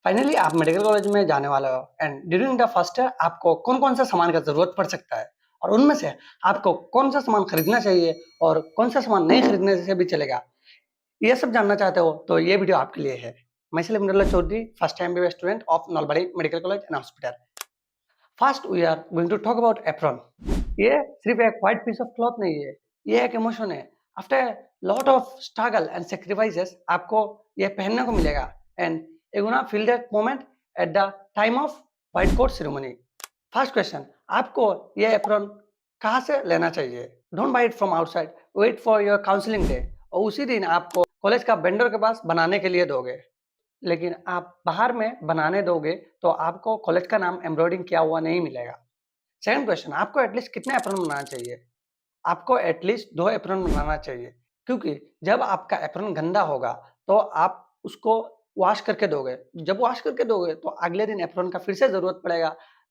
Finally आप medical college में जाने वाले हो and during the first year आपको कौन-कौन सा सामान का ज़रूरत पड़ सकता है और उनमें से आपको कौन-सा सामान खरीदना चाहिए और कौन-सा सामान नहीं खरीदने से भी चलेगा। ये सब जानना चाहते हो तो ये वीडियो आपके लिए है। मैं Selim Abdullah Chowdhury, first time MBBS student of Nalbari Medical College and Hospital. First we are going to talk about apron. ये सिर्फ एक व्हाइट पीस ऑफ क्लॉथ नहीं है, ये एक इमोशन है। After lot of struggle and sacrifices आपको ये पहनने को मिलेगा and you gonna feel that moment at the time of white coat ceremony. First question, आपको ये एप्रॉन कहाँ से लेना चाहिए? Don't buy it from outside, wait for your counselling day और उसी दिन आपको कॉलेज का वेंडर के पास बनाने के लिए दोगे। लेकिन आप बाहर में बनाने दोगे तो आपको कॉलेज का नाम एम्ब्रॉयडिंग किया हुआ नहीं मिलेगा। सेकंड क्वेश्चन, आपको एटलीस्ट कितने एप्रॉन बनाना चाहिए? आपको एटलीस्ट 2 एप्रॉन बनाना चाहिए, क्योंकि जब आपका एप्रॉन गंदा होगा तो आप उसको वॉश करके दोगे। जब वॉश करके दोगे तो अगले दिन एप्रॉन का फिर से ज़रूरत पड़ेगा,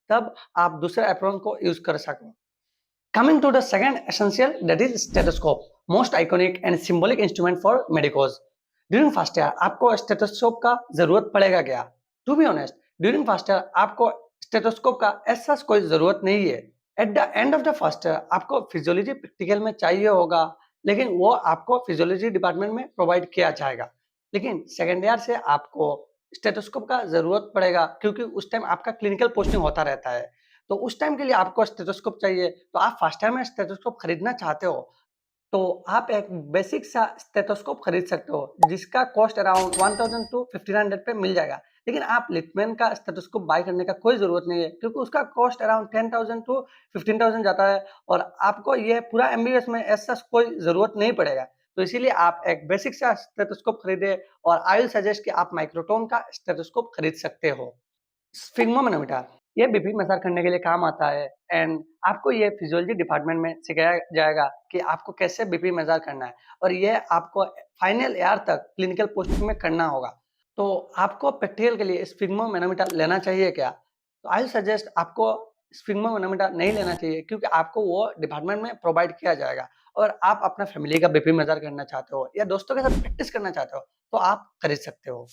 तब आप दूसरे एप्रॉन को यूज़ कर सको। Coming to the second essential, that is stethoscope, most iconic and symbolic instrument for medicos. During first year आपको स्टेथोस्कोप का जरूरत पड़ेगा क्या? To be honest, during first year आपको स्टेथोस्कोप का ऐसा कोई जरूरत नहीं है। At the end of the first year आपको फिजियोलॉजी प्रैक्टिकल में चाहिए होगा, लेकिन वो आपको फिजियोलॉजी डिपार्टमेंट में प्रोवाइड किया जाएगा। लेकिन सेकेंड ईयर से आपको स्टेथोस्कोप का जरूरत पड़ेगा, क्योंकि उस टाइम आपका क्लिनिकल पोस्टिंग होता रहता है। तो उस टाइम के लिए आपको स्टेथोस्कोप चाहिए, तो आप फर्स्ट टाइम में स्टेथोस्कोप खरीदना चाहते हो तो आप एक बेसिक सा स्टेथोस्कोप खरीद सकते हो, जिसका कॉस्ट अराउंड 1000 टू 1500 पे मिल जाएगा। लेकिन आप लिटमैन का स्टेथोस्कोप बाय करने का कोई ज़रूरत नहीं है, क्योंकि उसका कॉस्ट अराउंड 10,000 टू 15,000 जाता है और आपको ये पूरा एमबीबीएस में ऐसा कोई ज़रूरत नहीं पड़ेगा। तो इसीलिए आप एक बेसिक सा स्टेथोस्कोप खरीदें और आई विल सजेस्ट कि आप माइक्रोटोन का स्टेथोस्कोप खरीद सकते हो। स्फिग्मोमेनोमीटर, ये बीपी मेज़र करने के लिए काम आता है एंड आपको ये फिजियोलॉजी डिपार्टमेंट में सिखाया जाएगा कि आपको कैसे बीपी मेज़र करना है और ये आपको फाइनल ईयर तक क्लिनिकल पोस्टिंग में करना होगा। तो आपको प्रैक्टिकल के लिए स्फिग्मोमेनोमीटर लेना चाहिए क्या? तो आई सजेस्ट आपको स्फिग्मोमेनोमीटर नहीं लेना चाहिए, क्योंकि आपको वो डिपार्टमेंट में प्रोवाइड किया जाएगा और आप अपना फैमिली का बीपी मेज़र करना चाहते हो या दोस्तों के साथ प्रैक्टिस करना चाहते हो, तो आप खरीद सकते हो।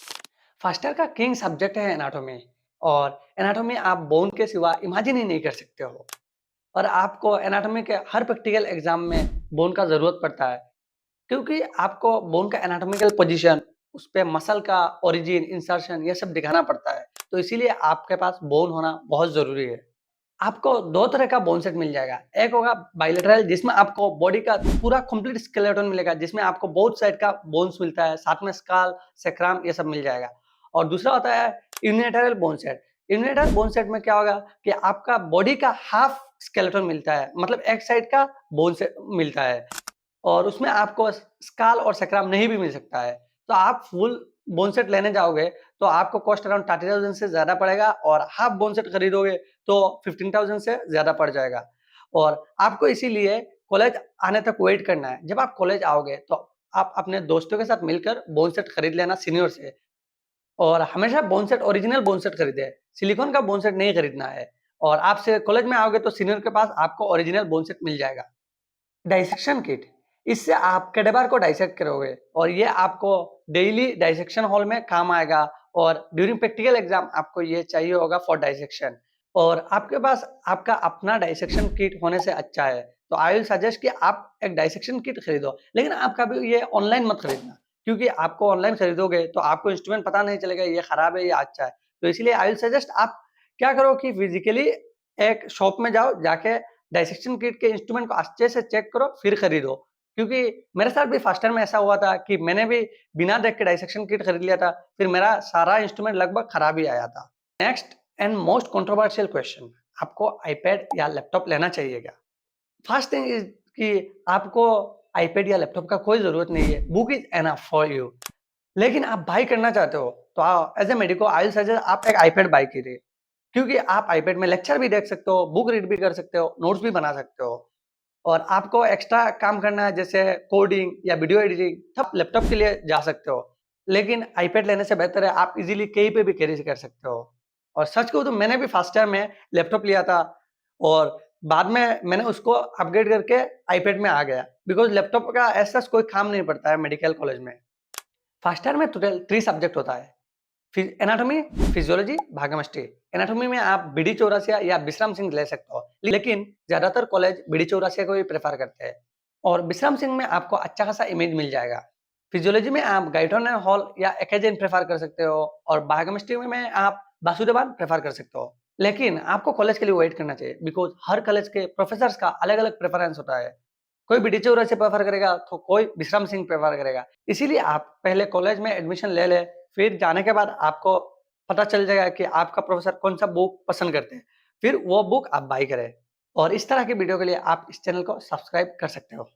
फर्स्ट ईयर का किंग सब्जेक्ट है एनाटॉमी और एनाटॉमी आप बोन के सिवा इमेजिन ही नहीं कर सकते हो और आपको एनाटॉमी के हर प्रैक्टिकल एग्जाम में बोन का ज़रूरत पड़ता है, क्योंकि आपको बोन का एनाटॉमिकल पोजीशन, उस पे मसल का ओरिजिन, इंसर्शन ये सब दिखाना पड़ता है। तो इसीलिए आपके पास बोन होना बहुत ज़रूरी है। आपको 2 तरह का बोन सेट मिल जाएगा। एक होगा बाइलेटरल, जिसमें आपको बॉडी का पूरा कंप्लीट स्केलेटन मिलेगा, जिसमें आपको बोथ साइड का बोन्स मिलता है, साथ में स्कल, सैक्रम ये सब मिल जाएगा। और दूसरा होता है unilateral bone set. Unilateral bone set में क्या होगा कि आपका बॉडी का हाफ स्केलेटन मिलता है, मतलब एक साइड का बोन सेट मिलता है और उसमें आपको स्कल और सैक्रम नहीं भी मिल सकता है। तो आप फुल बोन सेट लेने जाओगे तो आपको कॉस्ट अराउंड 30,000 से ज़्यादा पड़ेगा और हाफ बोन सेट खरीदोगे तो 15,000 से ज़्यादा पड़ जाएगा। और आपको इसीलिए कॉलेज आने तक वेट करना है। जब आप कॉलेज आओगे तो आप अपने दोस्तों के साथ मिलकर बोन सेट खरीद लेना सीनियर से और हमेशा bone set original bone set खरीदें, सिलिकॉन का बोन सेट नहीं खरीदना है। और आप से कॉलेज में आओगे तो सीनियर के पास आपको ओरिजिनल बोन सेट मिल जाएगा। डाइसेक्शन किट, इससे आप कैडेवर को डाइसेक्ट करोगे और ये आपको डेली डाइसेक्शन हॉल में काम आएगा और ड्यूरिंग प्रैक्टिकल एग्जाम आपको ये चाहिए होगा फॉर डाइसेक्शन। और आपके पास आपका अपना डाइसेक्शन किट होने से अच्छा है, तो आई विल सजेस्ट कि आप एक डाइसेक्शन किट खरीदो, लेकिन आप कभी ये ऑनलाइन मत खरीदना, क्योंकि आपको ऑनलाइन खरीदोगे तो आपको इंस्ट्रूमेंट पता नहीं चलेगा ये खराब है या अच्छा है। तो इसलिए आई विल सजेस्ट आप क्या करो कि फिजिकली एक शॉप में जाओ, जाके डाइसेक्शन किट के इंस्ट्रूमेंट को अच्छे से चेक करो फिर खरीदो। क्योंकि मेरे साथ भी फर्स्ट टाइम में ऐसा हुआ था कि मैंने भी बिना देख के डाइसेक्शन किट खरीद लिया था, फिर मेरा सारा इंस्ट्रूमेंट लगभग खराब ही आया था। Next and most controversial question, आपको आईपैड या लैपटॉप लेना चाहिए क्या? फर्स्ट थिंग इज कि आपको आईपैड या लैपटॉप का कोई जरूरत नहीं है, book is enough for you. लेकिन आप बाई करना चाहते हो तो as a medico I suggest आप एक आईपैड बाई कीजिए, क्योंकि आप आईपैड में लेक्चर भी देख सकते हो, बुक रीड भी कर सकते हो, नोट्स भी बना सकते हो और आपको एक्स्ट्रा काम करना है जैसे कोडिंग या वीडियो एडिटिंग, तब लैपटॉप के लिए जा सकते हो। लेकिन आईपैड लेने से बेहतर है आप इजीली कहीं पे भी कैरी कर सकते हो। और सच कहूँ तो मैंने भी फर्स्ट टाइम में लैपटॉप लिया था और बाद में मैंने उसको अपग्रेड करके आईपैड में आ गया, बिकॉज लैपटॉप का ऐसा कोई काम नहीं पड़ता है मेडिकल कॉलेज में। फर्स्ट ईयर में टोटल 3 सब्जेक्ट होता है, एनाटॉमी, फिजियोलॉजी, बायोकेमिस्ट्री। एनाटॉमी में आप बीडी चौरसिया या विश्राम सिंह ले सकते हो, लेकिन ज्यादातर कॉलेज बीडी चौरसिया को ही प्रेफर करते हैं और विश्राम सिंह में आपको अच्छा खासा इमेज मिल जाएगा। फिजियोलॉजी में आप गाइटन हॉल या एकेजन प्रेफर कर सकते हो और बायोकेमिस्ट्री में आप वासुदेवन प्रेफर कर सकते हो। लेकिन आपको कॉलेज के लिए वेट करना चाहिए, बिकॉज हर कॉलेज के प्रोफेसर्स का अलग अलग प्रेफरेंस होता है। कोई बीडी चौरसिया प्रेफर करेगा तो कोई विश्राम सिंह प्रेफर करेगा। इसीलिए आप पहले कॉलेज में एडमिशन ले ले, फिर जाने के बाद आपको पता चल जाएगा कि आपका प्रोफेसर कौन सा बुक पसंद करते हैं, फिर वो बुक आप बाई करें। और इस तरह की वीडियो के लिए आप इस चैनल को सब्सक्राइब कर सकते हो।